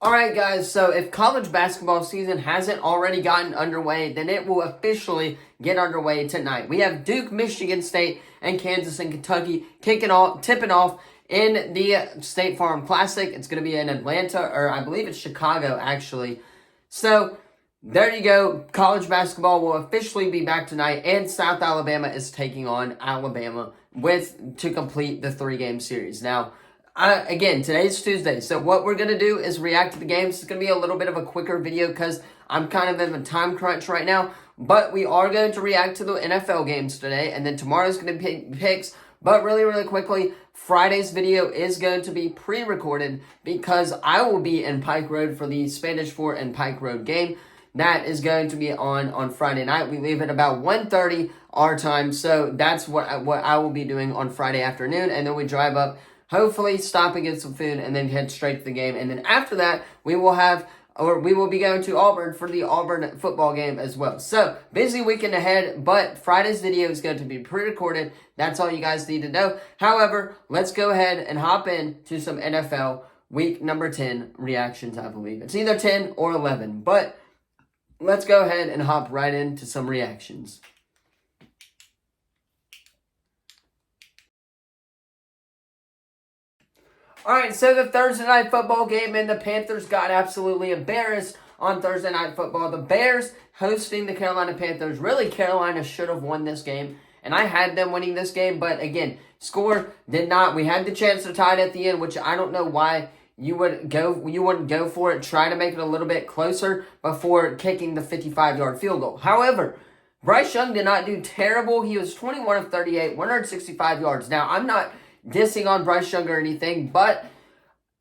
Alright guys, so if college basketball season hasn't already gotten underway, then it will officially get underway tonight. We have Duke, Michigan State, and Kansas and Kentucky tipping off in the State Farm Classic. It's going to be in Atlanta, or I believe it's Chicago actually. So there you go. College basketball will officially be back tonight, and South Alabama is taking on Alabama to complete the 3-game series. Now, again, today's Tuesday, so what we're going to do is react to the games. It's going to be a little bit of a quicker video because I'm kind of in a time crunch right now, but we are going to react to the NFL games today, and then tomorrow's going to be picks. But really, really quickly, Friday's video is going to be pre-recorded because I will be in Pike Road for the Spanish Fort and Pike Road game. That is going to be on Friday night. We leave at about 1:30 our time, so that's what I will be doing on Friday afternoon, and then we drive up, hopefully stop and get some food, and then head straight to the game. And then after that, we will be going to Auburn for the Auburn football game as well. So, busy weekend ahead, but Friday's video is going to be pre-recorded. That's all you guys need to know. However, let's go ahead and hop in to some NFL week number 10 reactions, I believe. It's either 10 or 11, but let's go ahead and hop right into some reactions. Alright, so the Thursday night football game, and the Panthers got absolutely embarrassed on Thursday night football. The Bears hosting the Carolina Panthers. Really, Carolina should have won this game, and I had them winning this game, but again, score did not. We had the chance to tie it at the end, which I don't know why you wouldn't go for it. Try to make it a little bit closer before kicking the 55-yard field goal. However, Bryce Young did not do terrible. He was 21 of 38, 165 yards. Now, I'm not dissing on Bryce Young or anything, but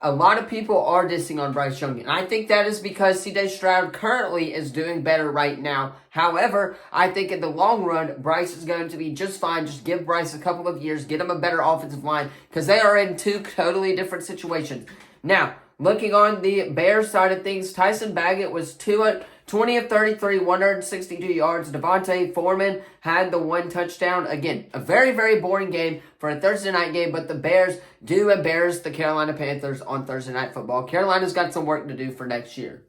a lot of people are dissing on Bryce Young, and I think that is because C.J. Stroud currently is doing better right now. However, I think in the long run, Bryce is going to be just fine. Just give Bryce a couple of years, get him a better offensive line, because they are in two totally different situations. Now, looking on the Bears side of things, Tyson Bagent was 20 of 33, 162 yards. Devontae Foreman had the one touchdown. Again, a very, very boring game for a Thursday night game, but the Bears do embarrass the Carolina Panthers on Thursday night football. Carolina's got some work to do for next year.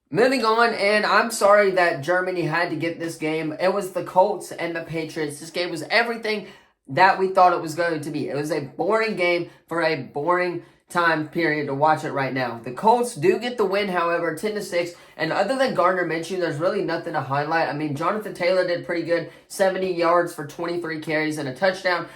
Moving on, and I'm sorry that Germany had to get this game. It was the Colts and the Patriots. This game was everything that we thought it was going to be. It was a boring game for a boring time period to watch it right now. The Colts do get the win, however, 10-6, and other than Gardner Minshew, there's really nothing to highlight. I mean, Jonathan Taylor did pretty good, 70 yards for 23 carries and a touchdown.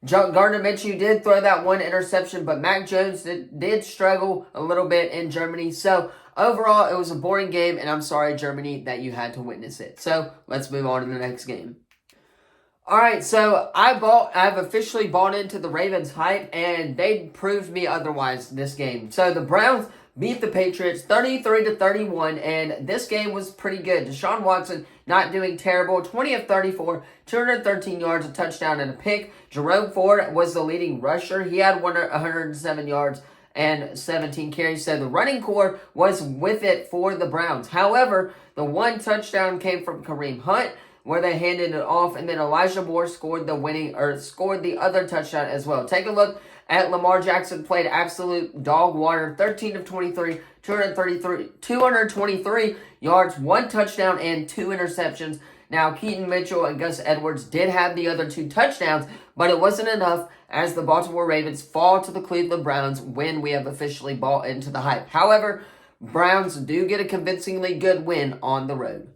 Gardner Minshew did throw that one interception, but Mac Jones did struggle a little bit in Germany. So, overall, it was a boring game, and I'm sorry, Germany, that you had to witness it. So, let's move on to the next game. Alright, so I've officially bought into the Ravens hype, and they proved me otherwise this game. So the Browns beat the Patriots 33-31, and this game was pretty good. Deshaun Watson not doing terrible, 20 of 34, 213 yards, a touchdown, and a pick. Jerome Ford was the leading rusher. He had 107 yards and 17 carries. So the running core was with it for the Browns. However, the one touchdown came from Kareem Hunt, where they handed it off, and then Elijah Moore scored the other touchdown as well. Take a look at Lamar Jackson. Played absolute dog water, 13 of 23, 223 yards, one touchdown, and 2 interceptions. Now, Keaton Mitchell and Gus Edwards did have the other 2 touchdowns, but it wasn't enough as the Baltimore Ravens fall to the Cleveland Browns when we have officially bought into the hype. However, Browns do get a convincingly good win on the road.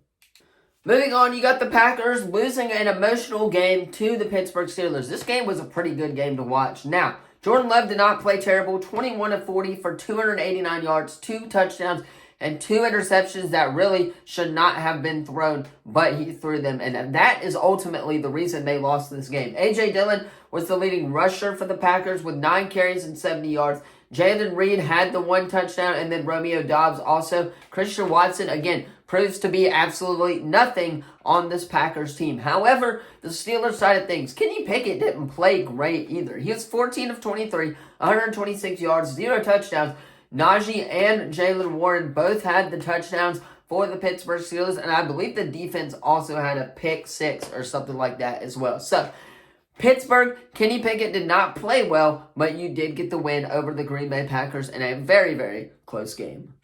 Moving on, you got the Packers losing an emotional game to the Pittsburgh Steelers. This game was a pretty good game to watch. Now, Jordan Love did not play terrible. 21 of 40 for 289 yards, 2 touchdowns, and 2 interceptions that really should not have been thrown, but he threw them. And that is ultimately the reason they lost this game. A.J. Dillon was the leading rusher for the Packers with 9 carries and 70 yards. Jalen Reed had the 1 touchdown, and then Romeo Doubs also. Christian Watson, again, proves to be absolutely nothing on this Packers team. However, the Steelers side of things, Kenny Pickett didn't play great either. He was 14 of 23, 126 yards, 0 touchdowns. Najee and Jaylen Warren both had the touchdowns for the Pittsburgh Steelers, and I believe the defense also had a pick 6 or something like that as well. So, Pittsburgh, Kenny Pickett did not play well, but you did get the win over the Green Bay Packers in a very, very close game.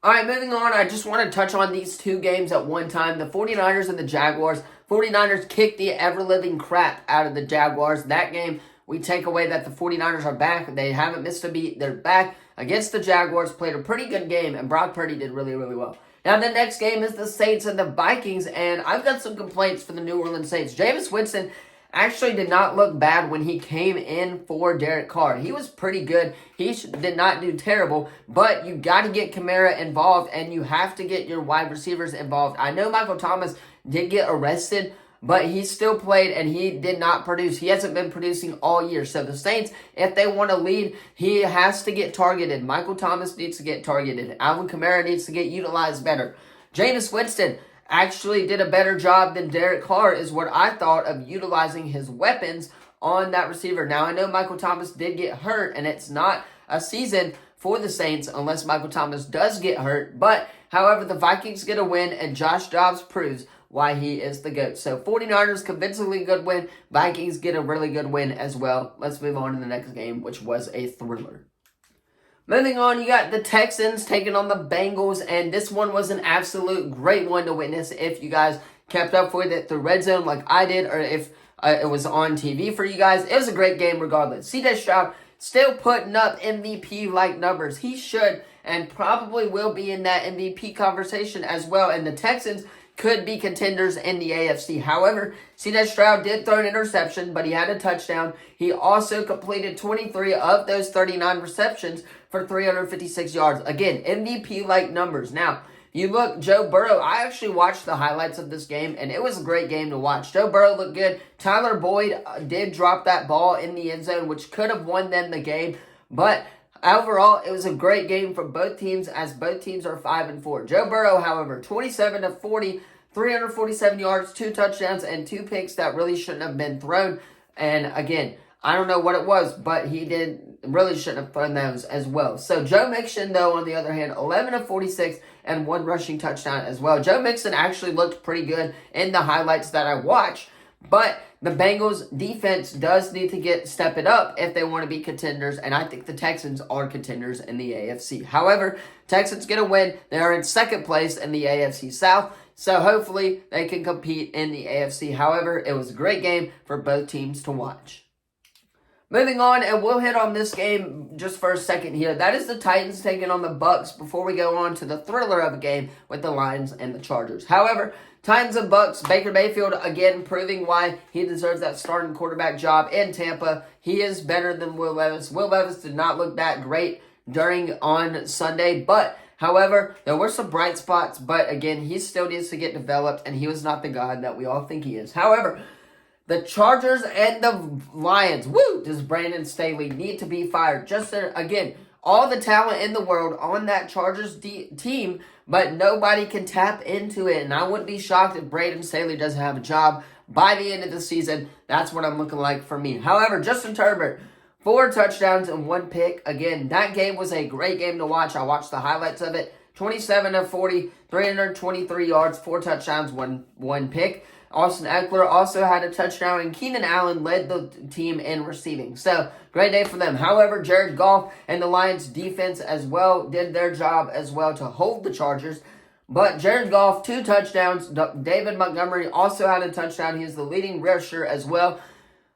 All right, moving on, I just want to touch on these two games at one time. The 49ers and the Jaguars. 49ers kicked the ever-living crap out of the Jaguars. That game, we take away that the 49ers are back. They haven't missed a beat. They're back against the Jaguars, played a pretty good game, and Brock Purdy did really, really well. Now, the next game is the Saints and the Vikings, and I've got some complaints for the New Orleans Saints. Jameis Winston actually did not look bad when he came in for Derek Carr. He was pretty good. He did not do terrible, but you got to get Kamara involved, and you have to get your wide receivers involved. I know Michael Thomas did get arrested, but he still played, and he did not produce. He hasn't been producing all year. So the Saints, if they want to lead, he has to get targeted. Michael Thomas needs to get targeted. Alvin Kamara needs to get utilized better. Jameis Winston actually did a better job than Derek Carr, is what I thought, of utilizing his weapons on that receiver. Now, I know Michael Thomas did get hurt, and it's not a season for the Saints unless Michael Thomas does get hurt. But, however, the Vikings get a win, and Josh Dobbs proves why he is the GOAT. So, 49ers, convincingly good win. Vikings get a really good win as well. Let's move on to the next game, which was a thriller. Moving on, you got the Texans taking on the Bengals, and this one was an absolute great one to witness if you guys kept up with it through Red Zone like I did, or if it was on TV for you guys. It was a great game regardless. C.J. Stroud still putting up MVP-like numbers. He should and probably will be in that MVP conversation as well, and the Texans could be contenders in the AFC. However, C.J. Stroud did throw an interception, but he had a touchdown. He also completed 23 of those 39 receptions for 356 yards. Again, MVP-like numbers. Now, you look, Joe Burrow, I actually watched the highlights of this game, and it was a great game to watch. Joe Burrow looked good. Tyler Boyd did drop that ball in the end zone, which could have won them the game, but overall, it was a great game for both teams, as both teams are 5-4. Joe Burrow, however, 27 of 40, 347 yards, 2 touchdowns, and 2 picks that really shouldn't have been thrown. And again, I don't know what it was, but he really shouldn't have thrown those as well. So Joe Mixon, though, on the other hand, 11 of 46 and 1 rushing touchdown as well. Joe Mixon actually looked pretty good in the highlights that I watched, but the Bengals defense does need to step it up if they want to be contenders, and I think the Texans are contenders in the AFC. However, Texans get a win. They are in second place in the AFC South, so hopefully they can compete in the AFC. However, it was a great game for both teams to watch. Moving on, and we'll hit on this game just for a second here. That is the Titans taking on the Bucks before we go on to the thriller of a game with the Lions and the Chargers. However, Titans and Bucks, Baker Mayfield again proving why he deserves that starting quarterback job in Tampa. He is better than Will Levis. Will Levis did not look that great on Sunday, but however, there were some bright spots, but again, he still needs to get developed, and he was not the god that we all think he is. However, the Chargers and the Lions, does Brandon Staley need to be fired? Just again, all the talent in the world on that Chargers team, but nobody can tap into it. And I wouldn't be shocked if Brandon Staley doesn't have a job by the end of the season. That's what I'm looking like for me. However, Justin Herbert, 4 touchdowns and 1 pick. Again, that game was a great game to watch. I watched the highlights of it. 27 of 40, 323 yards, 4 touchdowns, 1 pick. Austin Eckler also had a touchdown, and Keenan Allen led the team in receiving. So, great day for them. However, Jared Goff and the Lions defense as well did their job as well to hold the Chargers. But Jared Goff, 2 touchdowns. David Montgomery also had a touchdown. He is the leading rusher as well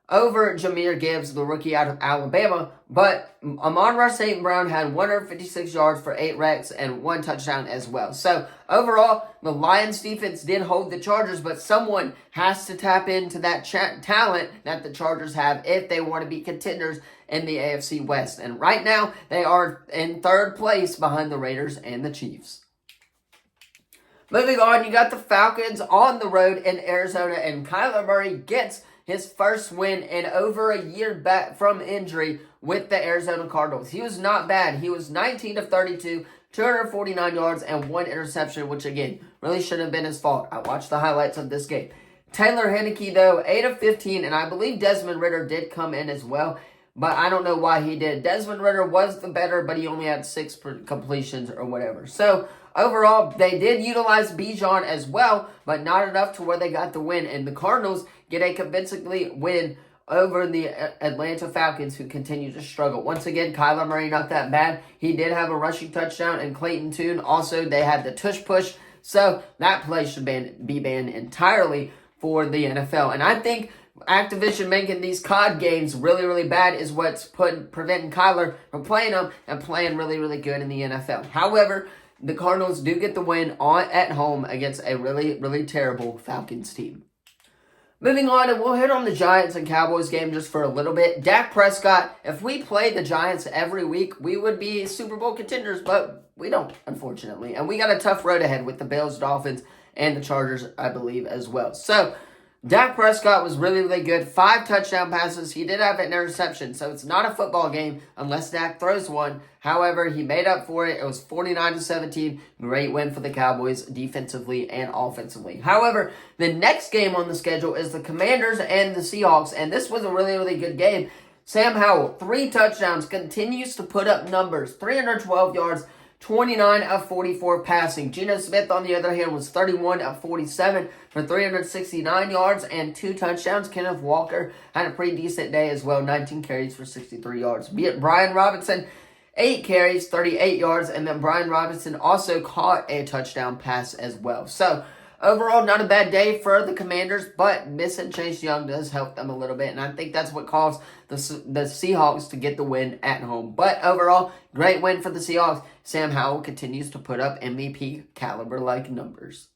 over Jahmyr Gibbs, the rookie out of Alabama. But Amon-Ra St. Brown had 156 yards for 8 wrecks and 1 touchdown as well. So, overall, the Lions defense did hold the Chargers, but someone has to tap into that talent that the Chargers have if they want to be contenders in the AFC West. And right now, they are in 3rd place behind the Raiders and the Chiefs. Moving on, you got the Falcons on the road in Arizona, and Kyler Murray gets his first win in over a year back from injury with the Arizona Cardinals. He was not bad. He was 19 of 32, 249 yards, and 1 interception, which, again, really shouldn't have been his fault. I watched the highlights of this game. Taylor Heinicke, though, 8 of 15, and I believe Desmond Ridder did come in as well, but I don't know why he did. Desmond Ridder was the better, but he only had 6 completions or whatever. So, overall, they did utilize Bijan as well, but not enough to where they got the win. And the Cardinals get a convincingly win over the Atlanta Falcons, who continue to struggle. Once again, Kyler Murray not that bad. He did have a rushing touchdown, and Clayton Tune also, they had the tush push. So that play should be banned entirely for the NFL. And I think Activision making these COD games really, really bad is what's preventing Kyler from playing them and playing really, really good in the NFL. However, the Cardinals do get the win at home against a really, really terrible Falcons team. Moving on, and we'll hit on the Giants and Cowboys game just for a little bit. Dak Prescott, if we played the Giants every week, we would be Super Bowl contenders, but we don't, unfortunately. And we got a tough road ahead with the Bills, Dolphins, and the Chargers, I believe, as well. So, Dak Prescott was really, really good. 5 touchdown passes. He did have an interception, so it's not a football game unless Dak throws one. However, he made up for it. It was 49-17. Great win for the Cowboys defensively and offensively. However, the next game on the schedule is the Commanders and the Seahawks, and this was a really, really good game. Sam Howell, 3 touchdowns, continues to put up numbers. 312 yards. 29 of 44 passing. Geno Smith, on the other hand, was 31 of 47 for 369 yards and 2 touchdowns. Kenneth Walker had a pretty decent day as well, 19 carries for 63 yards. Brian Robinson, 8 carries, 38 yards, and then Brian Robinson also caught a touchdown pass as well. So, overall, not a bad day for the Commanders, but missing Chase Young does help them a little bit, and I think that's what caused the Seahawks to get the win at home. But overall, great win for the Seahawks. Sam Howell continues to put up MVP caliber-like numbers.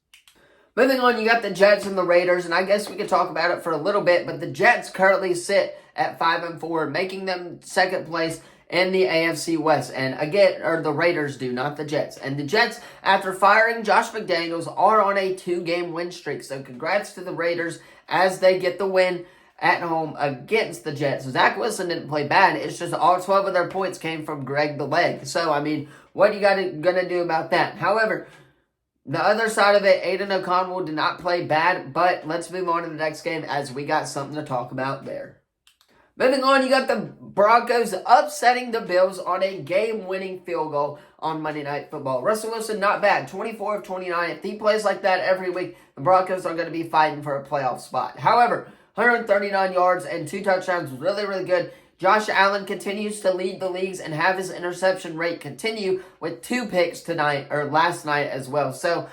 Moving on, you got the Jets and the Raiders, and I guess we could talk about it for a little bit, but the Jets currently sit at 5-4, making them second place in the AFC West. And again, or the Raiders do, not the Jets. And the Jets, after firing Josh McDaniels, are on a 2-game win streak. So congrats to the Raiders as they get the win at home against the Jets. Zach Wilson didn't play bad. It's just all 12 of their points came from Greg the Leg. So, I mean, what you gonna do about that? However, the other side of it, Aiden O'Connell did not play bad, but let's move on to the next game as we got something to talk about there. Moving on, you got the Broncos upsetting the Bills on a game-winning field goal on Monday Night Football. Russell Wilson, not bad, 24 of 29. If he plays like that every week, the Broncos are going to be fighting for a playoff spot. However, 139 yards and 2 touchdowns, really, really good. Josh Allen continues to lead the leagues and have his interception rate continue with 2 picks last night as well. So,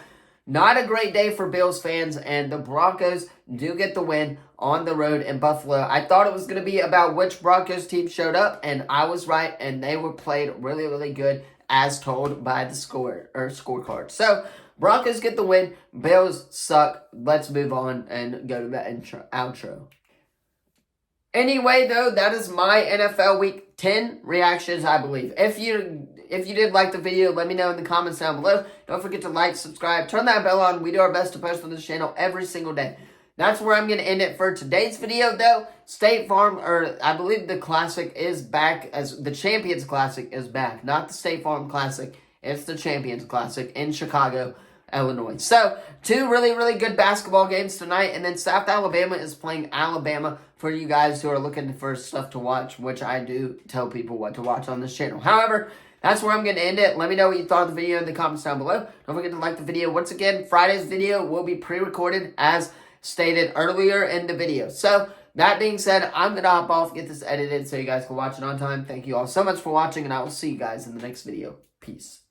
not a great day for Bills fans, and the Broncos do get the win on the road in Buffalo. I thought it was going to be about which Broncos team showed up, and I was right, and they were played really, really good as told by the scorecard. So, Broncos get the win. Bills suck. Let's move on and go to the outro. Anyway, though, that is my NFL Week 10 reactions, I believe. If you did like the video, let me know in the comments down below. Don't forget to like, subscribe, turn that bell on. We do our best to post on this channel every single day. That's where I'm going to end it for today's video, though. State Farm, or I believe the Classic is back, as the Champions Classic is back. Not the State Farm Classic. It's the Champions Classic in Chicago, Illinois. So, 2 really, really good basketball games tonight. And then South Alabama is playing Alabama for you guys who are looking for stuff to watch, which I do tell people what to watch on this channel. However, that's where I'm going to end it. Let me know what you thought of the video in the comments down below. Don't forget to like the video. Once again, Friday's video will be pre-recorded as stated earlier in the video. So, that being said, I'm going to hop off, get this edited so you guys can watch it on time. Thank you all so much for watching, and I will see you guys in the next video. Peace.